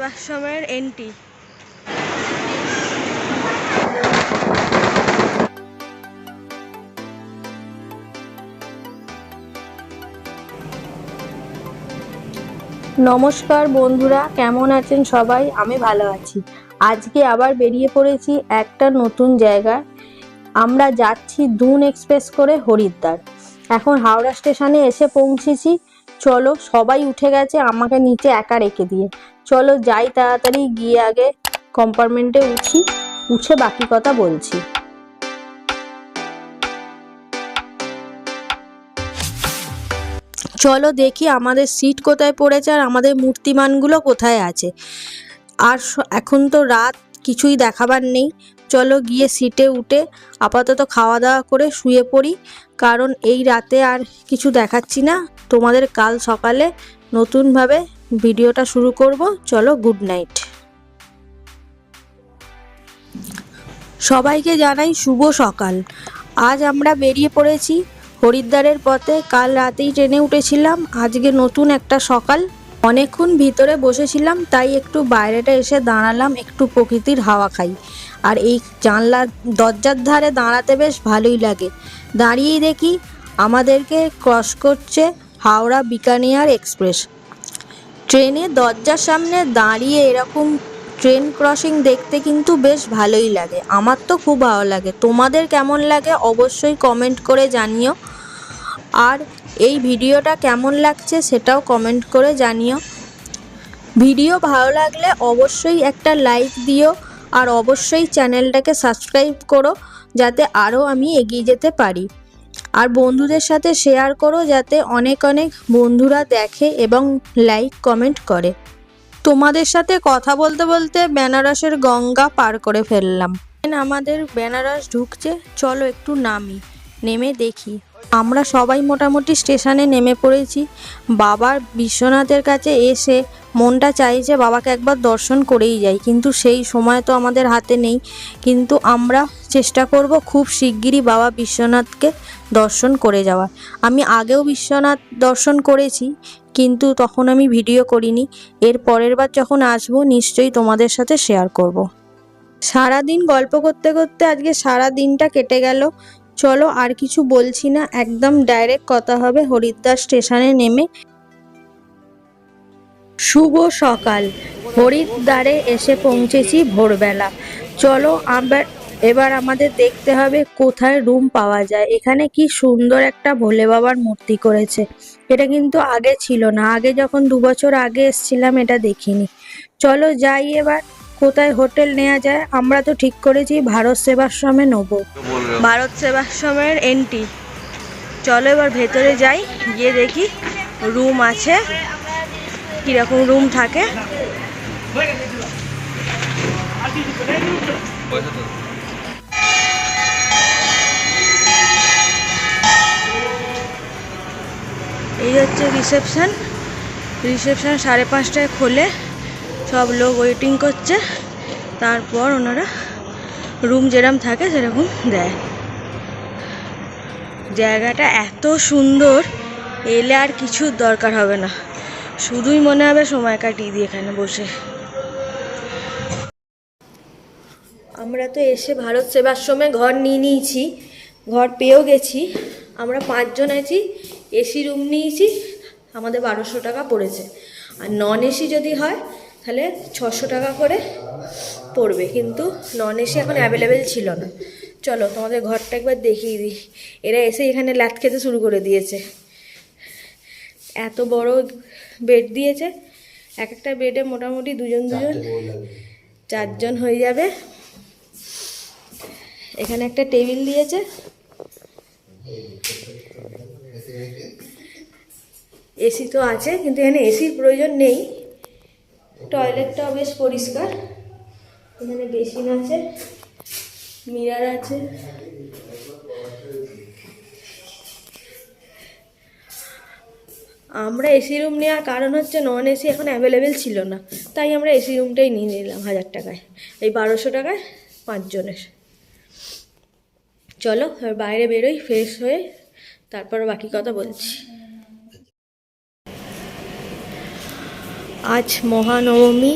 সেবাশ্রমের entry. নমস্কার বন্ধুরা, কেমন আছেন সবাই? আমি ভালো আছি। আজকে আবার বেরিয়ে পড়েছি একটা নতুন জায়গায়। আমরা যাচ্ছি দুন এক্সপ্রেস করে হরিদ্বার। এখন হাওড়া স্টেশনে এসে পৌঁছেছি। চলো, সবাই উঠে গেছে, আমাকে নিচে একা রেখে দিয়ে। চলো যাই, তাড়াতাড়ি গিয়ে আগে কম্পার্টমেন্টে উঠে বাকি কথা বলছি। চলো দেখি আমাদের সিট কোথায় পড়েছে আর আমাদের মূর্তিমানগুলো কোথায় আছে। আর এখন তো রাত, কিছুই দেখাবার নেই। চলো গিয়ে সিটে উঠে আপাতত খাওয়া দাওয়া করে শুয়ে পড়ি, কারণ এই রাতে আর কিছু দেখাচ্ছি না। তোমাদের কাল সকালে নতুনভাবে ভিডিওটা শুরু করব। চলো, গুড নাইট। সবাইকে জানাই শুভ সকাল। আজ আমরা বেরিয়ে পড়েছি হরিদ্বারের পথে। কাল রাতেই ট্রেনে উঠেছিলাম, আজকে নতুন একটা সকাল। অনেকক্ষণ ভিতরে বসেছিলাম, তাই একটু বাইরেটা এসে দাঁড়ালাম, একটু প্রকৃতির হাওয়া খাই। আর এই জানলার দরজার ধারে দাঁড়াতে বেশ ভালোই লাগে। দাঁড়িয়েই দেখি আমাদেরকে ক্রস করছে হাওড়া বিকানিয়ার এক্সপ্রেস। ট্রেনের দরজার সামনে দাঁড়িয়ে এরকম ট্রেন ক্রসিং দেখতে কিন্তু বেশ ভালোই লাগে। আমার তো খুব ভালো লাগে। তোমাদের কেমন লাগে অবশ্যই কমেন্ট করে জানিও। আর এই ভিডিওটা কেমন লাগছে সেটাও কমেন্ট করে জানিও। ভিডিও ভালো লাগলে অবশ্যই একটা লাইক দিও, আর অবশ্যই চ্যানেলটাকে সাবস্ক্রাইব করো, যাতে আরও আমি এগিয়ে যেতে পারি। আর বন্ধুদের সাথে শেয়ার করো, যাতে অনেক অনেক বন্ধুরা দেখে এবং লাইক কমেন্ট করে। তোমাদের সাথে কথা বলতে বলতে বেনারসের গঙ্গা পার করে ফেললাম। আমাদের বেনারস ঢুকছে। চলো একটু নেমে দেখি। আমরা সবাই মোটামুটি স্টেশনে নেমে পড়েছি। বাবার বিশ্বনাথের কাছে এসে মনটা চাইছে বাবাকে একবার দর্শন করেই যাই, কিন্তু সেই সময় তো আমাদের হাতে নেই। কিন্তু আমরা চেষ্টা করব খুব শিগগিরই বাবা বিশ্বনাথকে দর্শন করে যাওয়ার। আমি আগেও বিশ্বনাথ দর্শন করেছি, কিন্তু তখন আমি ভিডিও করিনি। এর পরের বার যখন আসবো নিশ্চয়ই তোমাদের সাথে শেয়ার করব। সারাদিন গল্প করতে করতে আজকে সারা দিনটা কেটে গেল। চলো আর কিছু বলছি না, একদম ডাইরেক্ট কথা হবে হরিদ্বার স্টেশনে নেমে। শুভ সকাল। হরিদ্বারে এসে পৌঁছেছি ভোরবেলা। চলো এবার আমাদের দেখতে হবে কোথায় রুম পাওয়া যায়। এখানে কি সুন্দর একটা ভোলে বাবার মূর্তি করেছে। এটা কিন্তু আগে ছিল না, আগে যখন 2 বছর আগে এসেছিলাম এটা দেখিনি। চলো যাই এবার, কোথায় হোটেল নেওয়া যায়। আমরা তো ঠিক করেছি ভারত সেবাশ্রমে নেবো। ভারত সেবাশ্রমের এন্ট্রি। চলো এবার ভেতরে যাই, গিয়ে দেখি রুম আছে, কিরকম রুম থাকে। এই হচ্ছে রিসেপশন। 5:30টায় খোলে, সব লোক ওয়েটিং করছে। তারপর ওনারা রুম যেরকম থাকে সেরকম দেয়। জায়গাটা এত সুন্দর, এলে আর কিছুর দরকার হবে না, শুধুই মনে হবে সময় কাটিয়ে দিই এখানে বসে। আমরা তো এসে ভারত সেবাশ্রমে ঘর নিয়ে নিয়েছি, ঘর পেয়েও গেছি। আমরা 5 জন আছি। এসি রুম নিয়েছি, আমাদের 1200 টাকা পড়েছে। আর নন এসি যদি হয় তাহলে 600 টাকা করে পড়বে, কিন্তু নন এসি এখন অ্যাভেলেবেল ছিল না। চলো তোমাদের ঘরটা একবার দেখিয়ে দিই। এরা এসে এখানে লাত খেতে শুরু করে দিয়েছে। এত বড় বেড দিয়েছে, এক একটা বেডে মোটামুটি 2 জন 4 জন হয়ে যাবে। এখানে একটা টেবিল দিয়েছে। এসি তো আছে, কিন্তু এখানে এসির প্রয়োজন নেই। টয়লেটটাও বেশ পরিষ্কার। এখানে বেসিন আছে, মিরর আছে। আমরা এসি রুম নেওয়ার কারণ হচ্ছে নন এসি এখন অ্যাভেলেবেল ছিল না, তাই আমরা এসি রুমটাই নিয়ে নিলাম 1000 টাকায়। এই 1200 টাকায় 5 জনের। চলো এবার বাইরে বেরোই, ফ্রেশ হয়ে তারপর বাকি কথা বলছি। আজ মহানবমী,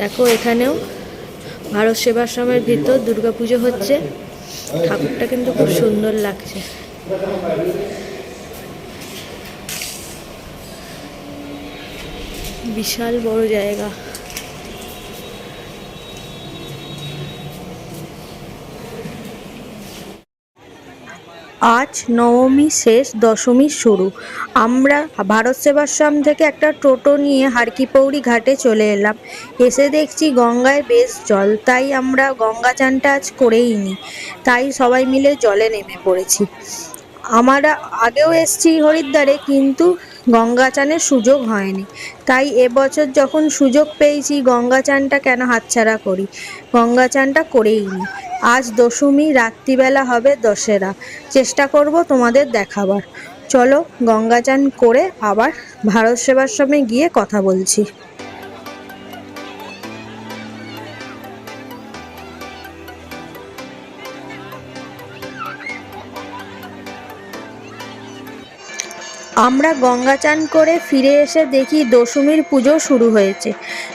দেখো এখানেও ভারত সেবাশ্রমের ভিতর দুর্গাপুজো হচ্ছে। ঠাকুরটা কিন্তু খুব সুন্দর লাগছে। বিশাল বড় জায়গা। আজ নবমী শেষ, দশমী শুরু। আমরা ভারত সেবাশ্রম থেকে একটা টোটো নিয়ে হারকিপৌরি ঘাটে চলে এলাম। এসে দেখছি গঙ্গায় বেশ জল, তাই আমরা গঙ্গা চানটা আজ করেই নি। তাই সবাই মিলে জলে নেমে পড়েছি। আমরা আগেও এসেছি হরিদ্বারে, কিন্তু গঙ্গা চানের সুযোগ হয়নি। তাই এবছর যখন সুযোগ পেয়েছি, গঙ্গা চানটা কেন হাতছাড়া করি, গঙ্গা চানটা করেই নি। আজ দশমী, রাত্রিবেলা হবে দশেরা। চেষ্টা করব তোমাদের দেখাবার। চলো গঙ্গা চান করে আবার ভারত সেবাশ্রমে গিয়ে কথা বলছি। আমরা গঙ্গা চান করে ফিরে এসে দেখি দশমীর পুজো শুরু হয়েছে।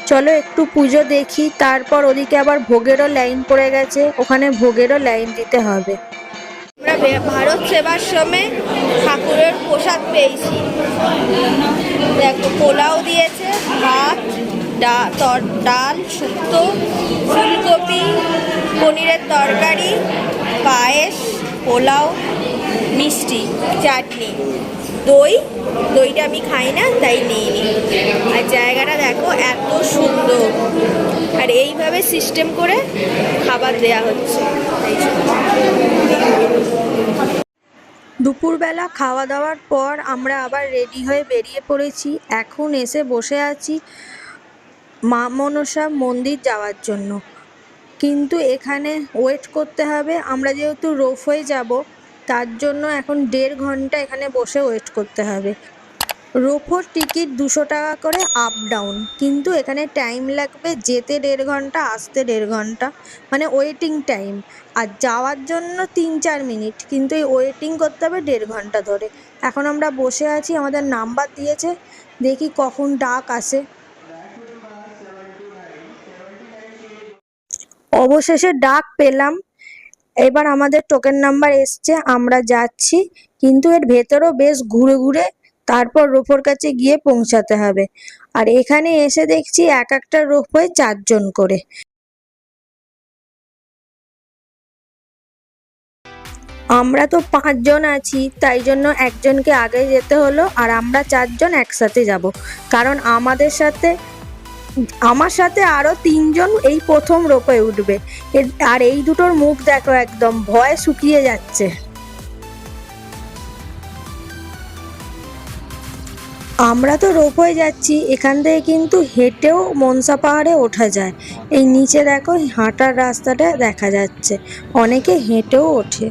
চলো একটু পুজো দেখি, তারপর ওদিকে আবার ভোগেরও লাইন পড়ে গেছে, ওখানে ভোগেরও লাইন দিতে হবে। আমরা ভারত সেবাশ্রমে ঠাকুরের প্রসাদ পেয়েছি। দেখো পোলাও দিয়েছে, ভাত, ডাল, শুক্তো, ফুলকপি, পনিরের তরকারি, পায়েস, পোলাও, মিষ্টি, চাটনি, দইটা আমি খাই না তাই নিইনি। আর জায়গাটা দেখো এত সুন্দর, আর এইভাবে সিস্টেম করে খাবার দেয়া হচ্ছে। দুপুরবেলা খাওয়া দাওয়ার পর আমরা আবার রেডি হয়ে বেরিয়ে পড়েছি। এখন এসে বসে আছি মা মনসা মন্দির যাওয়ার জন্য, কিন্তু এখানে ওয়েট করতে হবে। আমরা যেহেতু রোপওয়ে যাব, তার জন্য এখন 1.5 ঘন্টা এখানে বসে ওয়েট করতে হবে। রোপওয়ের টিকিট 200 টাকা করে আপ ডাউন, কিন্তু এখানে টাইম লাগবে যেতে 1.5 ঘন্টা, আসতে 1.5 ঘন্টা, মানে ওয়েটিং টাইম। আর যাওয়ার জন্য 3-4 মিনিট, কিন্তু এই ওয়েটিং করতে হবে 1.5 ঘন্টা ধরে। এখন আমরা বসে আছি, আমাদের নাম্বার দিয়েছে, দেখি কখন ডাক আসে। অবশেষে ডাক পেলাম। এবার আমাদের টোকেন নাম্বার এসছে, আমরা যাচ্ছি, কিন্তু এর ভেতরও বেশ ঘুরে ঘুরে তারপর রোপওয়ের কাছে গিয়ে পৌঁছাতে হবে। আর এখানে এসে দেখছি এক একটা রোপওয়ে 4 জন করে। আমরা তো 5 জন আছি, তাই জন্য একজনকে আগে যেতে হলো, আর আমরা 4 জন একসাথে যাব। কারণ আমার সাথে আরো 3 জন এই প্রথম রোপওয়ে উঠবে। আর এই দুটোর মুখ দেখো, একদম ভয়ে শুকিয়ে যাচ্ছে। আমরা তো রোপওয়ে যাচ্ছি, এখান থেকে কিন্তু হেঁটেও মনসা পাহাড়ে ওঠা যায়। এই নিচে দেখো হাঁটার রাস্তাটা দেখা যাচ্ছে, অনেকে হেঁটেও ওঠে।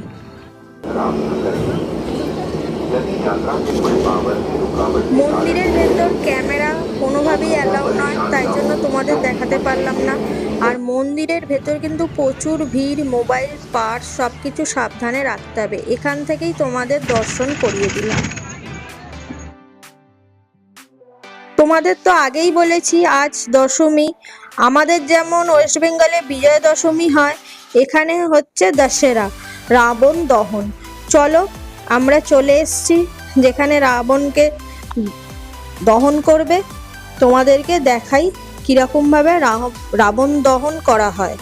মন্দিরের ভেতর ক্যামেরা কোনোভাবেই অ্যালাউ নয়, তাই জন্য তোমাদের দেখাতে পারলাম না। আর মন্দিরের ভেতর কিন্তু প্রচুর ভিড়, মোবাইল, পার্স সব কিছু সাবধানে রাখতে হবে। এখান থেকেই তোমাদের দর্শন করিয়ে দিলাম। তোমাদের তো আগেই বলেছি আজ দশমী। আমাদের যেমন ওয়েস্ট বেঙ্গলে বিজয়া দশমী হয়, এখানে হচ্ছে দশেরা, রাবণ দহন। চলো আমরা চলে এসেছি যেখানে রাবণকে দহন করবে। তোমাদেরকে দেখাই কিরকমভাবে রাবণ দহন করা হয়।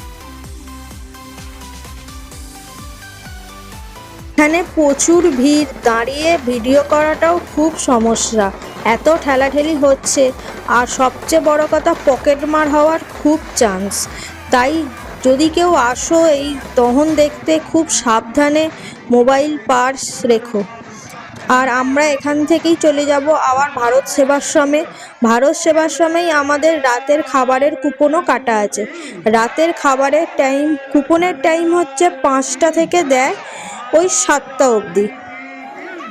এখানে প্রচুর ভিড়, দাঁড়িয়ে ভিডিও করাটাও খুব সমস্যা, এত ঠেলাঠেলি হচ্ছে। আর সবচেয়ে বড় কথা, পকেটমার হওয়ার খুব চান্স। তাই যদি কেউ আসো এই দহন দেখতে, খুব সাবধানে মোবাইল, পার্স রেখো। আর আমরা এখান থেকেই চলে যাব আবার ভারত সেবাশ্রমে। ভারত সেবাশ্রমেই আমাদের রাতের খাবারের কুপনও কাটা আছে। রাতের খাবারের টাইম, কুপনের টাইম হচ্ছে 5টা থেকে দেয় ওই 7টা অবধি।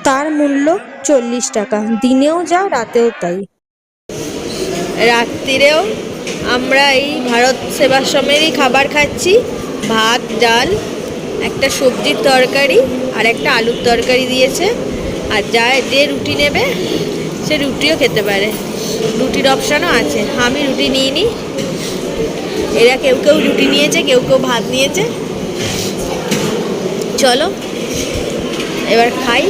তার মূল্য 40 টাকা, দিনেও যা রাতেও তাই। রাত্রিরেও আমরা এই ভারত সেবাশ্রমেরই খাবার খাচ্ছি। ভাত, ডাল, একটা সবজির তরকারি আর একটা আলুর তরকারি দিয়েছে। আর যে রুটি নেবে সে রুটিও খেতে পারে, রুটির অপশানও আছে। আমি রুটি নিইনি, এরা কেউ কেউ রুটি নিয়েছে, কেউ কেউ ভাত নিয়েছে। চলো এবার খাই।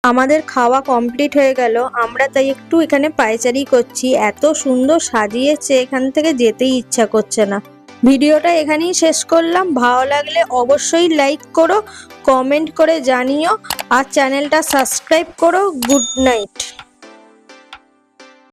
আমাদের খাওয়া কমপ্লিট হয়ে গেল, আমরা তাই একটু এখানে পায়চারি করছি। এত সুন্দর সাজিয়েছে, এখান থেকে যেতেই ইচ্ছা করছে না। ভিডিওটা এখানেই শেষ করলাম। ভালো লাগলে অবশ্যই লাইক করো, কমেন্ট করে জানিও আর চ্যানেলটা সাবস্ক্রাইব করো। Good night.